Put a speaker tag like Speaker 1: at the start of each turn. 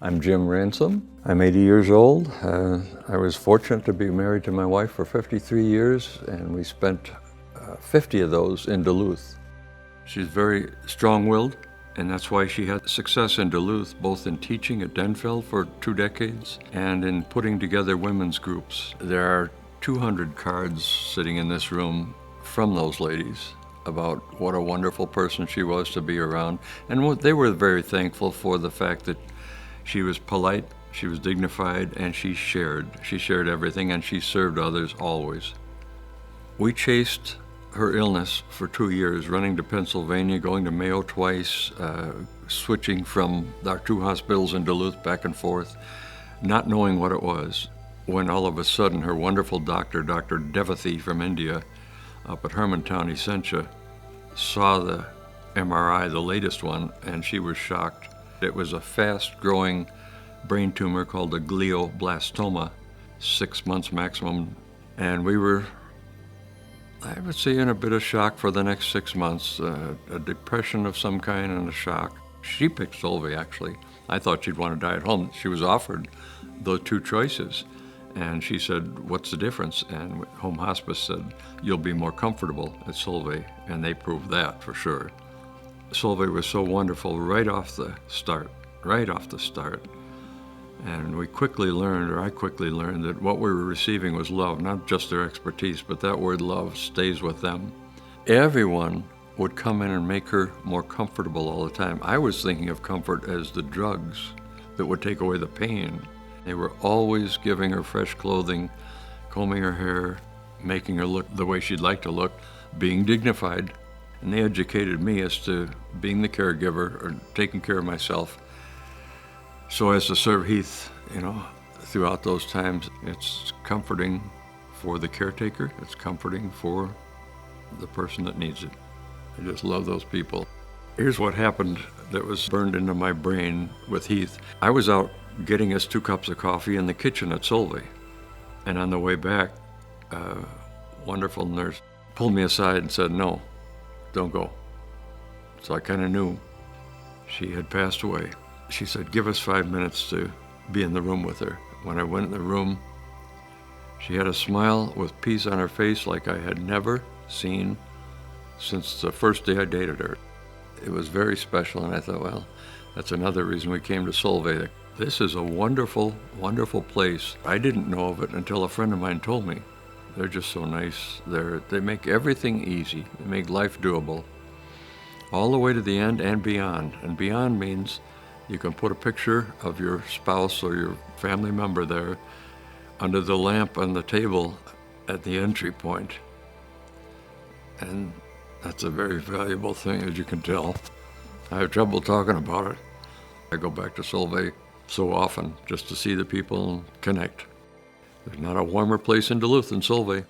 Speaker 1: I'm Jim Ransom. I'm 80 years old. I was fortunate to be married to my wife for 53 years, and we spent 50 of those in Duluth. She's very strong-willed, and that's why she had success in Duluth, both in teaching at Denfeld for 2 decades and in putting together women's groups. There are 200 cards sitting in this room from those ladies about what a wonderful person she was to be around, and they were very thankful for the fact that she was polite, she was dignified, and she shared. She shared everything, and she served others always. We chased her illness for 2 years, running to Pennsylvania, going to Mayo twice, switching from our 2 hospitals in Duluth back and forth, not knowing what it was. When all of a sudden her wonderful doctor, Dr. Devathy from India, up at Hermantown, Essentia, saw the MRI, the latest one, and she was shocked. It was a fast-growing brain tumor called a glioblastoma, 6 months maximum, and we were, I would say, in a bit of shock for the next 6 months, a depression of some kind and a shock. She picked Solvay, actually. I thought she'd want to die at home. She was offered those 2 choices, and she said, "What's the difference?" And Home Hospice said, "You'll be more comfortable at Solvay," and they proved that for sure. Solvay was so wonderful right off the start. And I quickly learned that what we were receiving was love, not just their expertise, but that word love stays with them. Everyone would come in and make her more comfortable all the time. I was thinking of comfort as the drugs that would take away the pain. They were always giving her fresh clothing, combing her hair, making her look the way she'd like to look, being dignified. And they educated me as to being the caregiver or taking care of myself so as to serve Heath, throughout those times. It's comforting for the caretaker. It's comforting for the person that needs it. I just love those people. Here's what happened that was burned into my brain with Heath. I was out getting us 2 cups of coffee in the kitchen at Solvay. And on the way back, a wonderful nurse pulled me aside and said, "No, don't go." So I kind of knew she had passed away. She said, "Give us 5 minutes to be in the room with her." When I went in the room, she had a smile with peace on her face like I had never seen since the first day I dated her. It was very special, and I thought, well, that's another reason we came to Solvay. This is a wonderful, wonderful place. I didn't know of it until a friend of mine told me. They're just so nice. They make everything easy. They make life doable. All the way to the end and beyond. And beyond means you can put a picture of your spouse or your family member there under the lamp on the table at the entry point. And that's a very valuable thing, as you can tell. I have trouble talking about it. I go back to Solvay so often just to see the people and connect. There's not a warmer place in Duluth than Solvay.